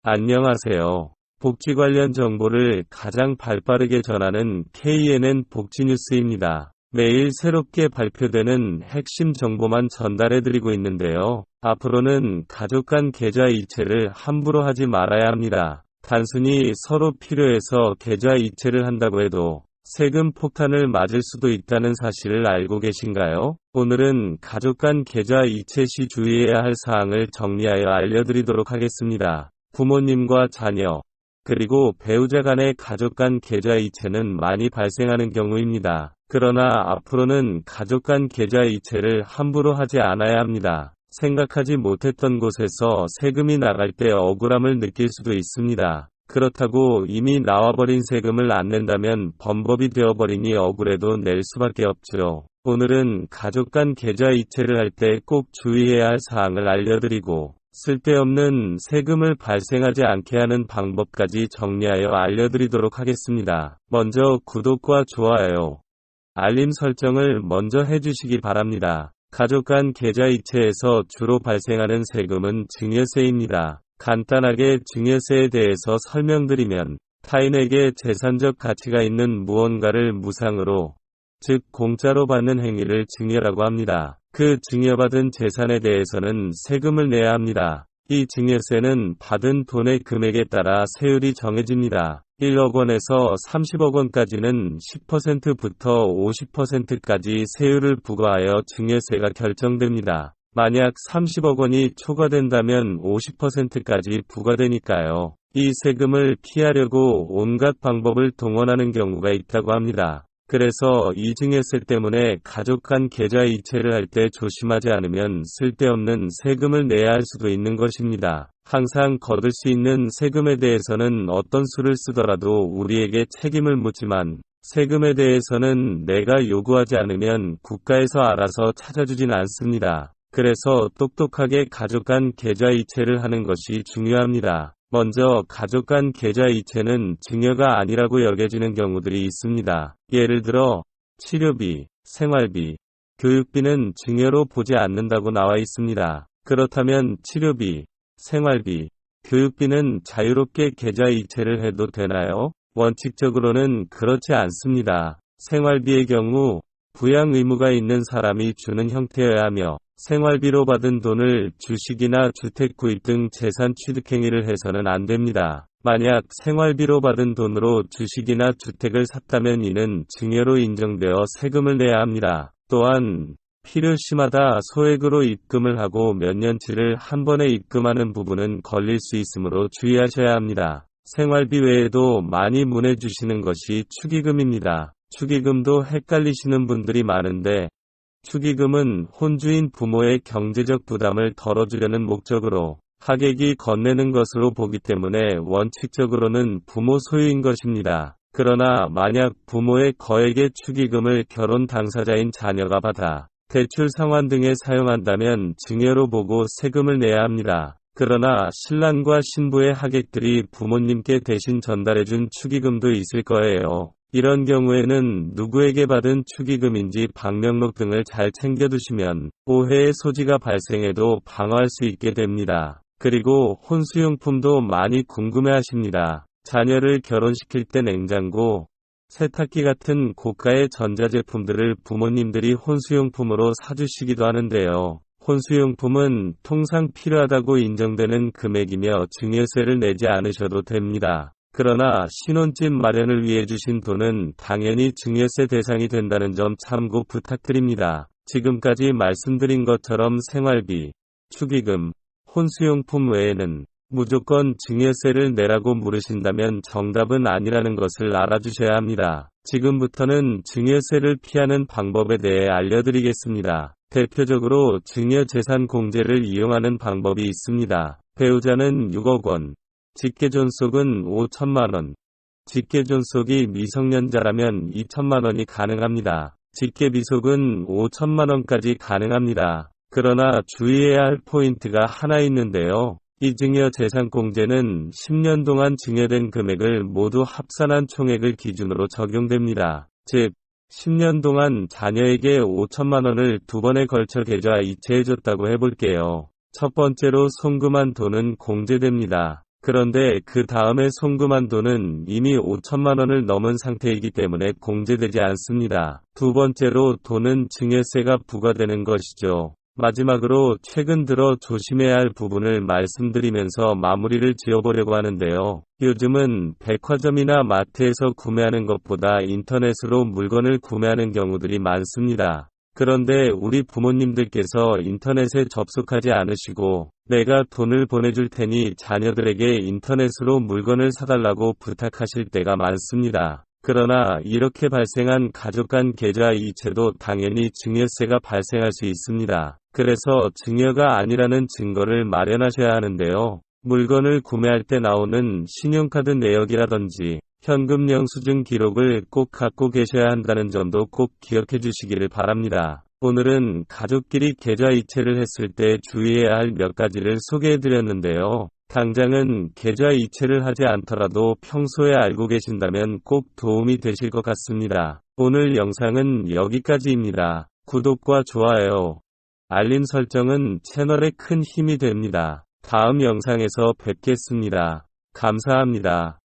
안녕하세요. 복지 관련 정보를 가장 발빠르게 전하는 KNN 복지뉴스입니다. 매일 새롭게 발표되는 핵심 정보만 전달해드리고 있는데요. 앞으로는 가족 간 계좌 이체를 함부로 하지 말아야 합니다. 단순히 서로 필요해서 계좌 이체를 한다고 해도 세금 폭탄을 맞을 수도 있다는 사실을 알고 계신가요? 오늘은 가족 간 계좌 이체 시 주의해야 할 사항을 정리하여 알려드리도록 하겠습니다. 부모님과 자녀, 그리고 배우자 간의 가족 간 계좌 이체는 많이 발생하는 경우입니다. 그러나 앞으로는 가족 간 계좌 이체를 함부로 하지 않아야 합니다. 생각하지 못했던 곳에서 세금이 나갈 때 억울함을 느낄 수도 있습니다. 그렇다고 이미 나와버린 세금을 안 낸다면 범법이 되어버리니 억울해도 낼 수밖에 없죠. 오늘은 가족 간 계좌 이체를 할 때 꼭 주의해야 할 사항을 알려드리고 쓸데없는 세금을 발생하지 않게 하는 방법까지 정리하여 알려드리도록 하겠습니다. 먼저 구독과 좋아요, 알림 설정을 먼저 해주시기 바랍니다. 가족 간 계좌 이체에서 주로 발생하는 세금은 증여세입니다. 간단하게 증여세에 대해서 설명드리면 타인에게 재산적 가치가 있는 무언가를 무상으로, 즉 공짜로 받는 행위를 증여라고 합니다. 그 증여받은 재산에 대해서는 세금을 내야 합니다. 이 증여세는 받은 돈의 금액에 따라 세율이 정해집니다. 1억 원에서 30억 원까지는 10%부터 50%까지 세율을 부과하여 증여세가 결정됩니다. 만약 30억 원이 초과된다면 50%까지 부과되니까요. 이 세금을 피하려고 온갖 방법을 동원하는 경우가 있다고 합니다. 그래서 이 증여세 때문에 가족 간 계좌 이체를 할 때 조심하지 않으면 쓸데없는 세금을 내야 할 수도 있는 것입니다. 항상 거둘 수 있는 세금에 대해서는 어떤 수를 쓰더라도 우리에게 책임을 묻지만 세금에 대해서는 내가 요구하지 않으면 국가에서 알아서 찾아주진 않습니다. 그래서 똑똑하게 가족 간 계좌 이체를 하는 것이 중요합니다. 먼저 가족 간 계좌 이체는 증여가 아니라고 여겨지는 경우들이 있습니다. 예를 들어 치료비, 생활비, 교육비는 증여로 보지 않는다고 나와 있습니다. 그렇다면 치료비, 생활비, 교육비는 자유롭게 계좌 이체를 해도 되나요? 원칙적으로는 그렇지 않습니다. 생활비의 경우 부양 의무가 있는 사람이 주는 형태여야 하며 생활비로 받은 돈을 주식이나 주택 구입 등 재산 취득 행위를 해서는 안 됩니다. 만약 생활비로 받은 돈으로 주식이나 주택을 샀다면 이는 증여로 인정되어 세금을 내야 합니다. 또한 필요시마다 소액으로 입금을 하고 몇 년치를 한 번에 입금하는 부분은 걸릴 수 있으므로 주의하셔야 합니다. 생활비 외에도 많이 문의주시는 것이 축의금입니다. 축의금도 헷갈리시는 분들이 많은데 축의금은 혼주인 부모의 경제적 부담을 덜어주려는 목적으로 하객이 건네는 것으로 보기 때문에 원칙적으로는 부모 소유인 것입니다. 그러나 만약 부모의 거액의 축의금을 결혼 당사자인 자녀가 받아 대출 상환 등에 사용한다면 증여로 보고 세금을 내야 합니다. 그러나 신랑과 신부의 하객들이 부모님께 대신 전달해준 축의금도 있을 거예요. 이런 경우에는 누구에게 받은 축의금인지 방명록 등을 잘 챙겨두시면 오해의 소지가 발생해도 방어할 수 있게 됩니다. 그리고 혼수용품도 많이 궁금해하십니다. 자녀를 결혼시킬 때 냉장고, 세탁기 같은 고가의 전자제품들을 부모님들이 혼수용품으로 사주시기도 하는데요. 혼수용품은 통상 필요하다고 인정되는 금액이며 증여세를 내지 않으셔도 됩니다. 그러나 신혼집 마련을 위해 주신 돈은 당연히 증여세 대상이 된다는 점 참고 부탁드립니다. 지금까지 말씀드린 것처럼 생활비, 축의금, 혼수용품 외에는 무조건 증여세를 내라고 물으신다면 정답은 아니라는 것을 알아주셔야 합니다. 지금부터는 증여세를 피하는 방법에 대해 알려드리겠습니다. 대표적으로 증여재산 공제를 이용하는 방법이 있습니다. 배우자는 6억 원, 직계존속은 5천만 원, 직계존속이 미성년자라면 2천만 원이 가능합니다. 직계비속은 5천만 원까지 가능합니다. 그러나 주의해야 할 포인트가 하나 있는데요. 이 증여재산공제는 10년 동안 증여된 금액을 모두 합산한 총액을 기준으로 적용됩니다. 즉, 10년 동안 자녀에게 5천만 원을 두 번에 걸쳐 계좌 이체해줬다고 해볼게요. 첫 번째로 송금한 돈은 공제됩니다. 그런데 그 다음에 송금한 돈은 이미 5천만 원을 넘은 상태이기 때문에 공제되지 않습니다. 두 번째로 돈은 증여세가 부과되는 것이죠. 마지막으로 최근 들어 조심해야 할 부분을 말씀드리면서 마무리를 지어보려고 하는데요. 요즘은 백화점이나 마트에서 구매하는 것보다 인터넷으로 물건을 구매하는 경우들이 많습니다. 그런데 우리 부모님들께서 인터넷에 접속하지 않으시고 내가 돈을 보내줄 테니 자녀들에게 인터넷으로 물건을 사달라고 부탁하실 때가 많습니다. 그러나 이렇게 발생한 가족 간 계좌 이체도 당연히 증여세가 발생할 수 있습니다. 그래서 증여가 아니라는 증거를 마련하셔야 하는데요. 물건을 구매할 때 나오는 신용카드 내역이라든지 현금 영수증 기록을 꼭 갖고 계셔야 한다는 점도 꼭 기억해 주시기를 바랍니다. 오늘은 가족끼리 계좌 이체를 했을 때 주의해야 할 몇 가지를 소개해 드렸는데요. 당장은 계좌 이체를 하지 않더라도 평소에 알고 계신다면 꼭 도움이 되실 것 같습니다. 오늘 영상은 여기까지입니다. 구독과 좋아요, 알림 설정은 채널에 큰 힘이 됩니다. 다음 영상에서 뵙겠습니다. 감사합니다.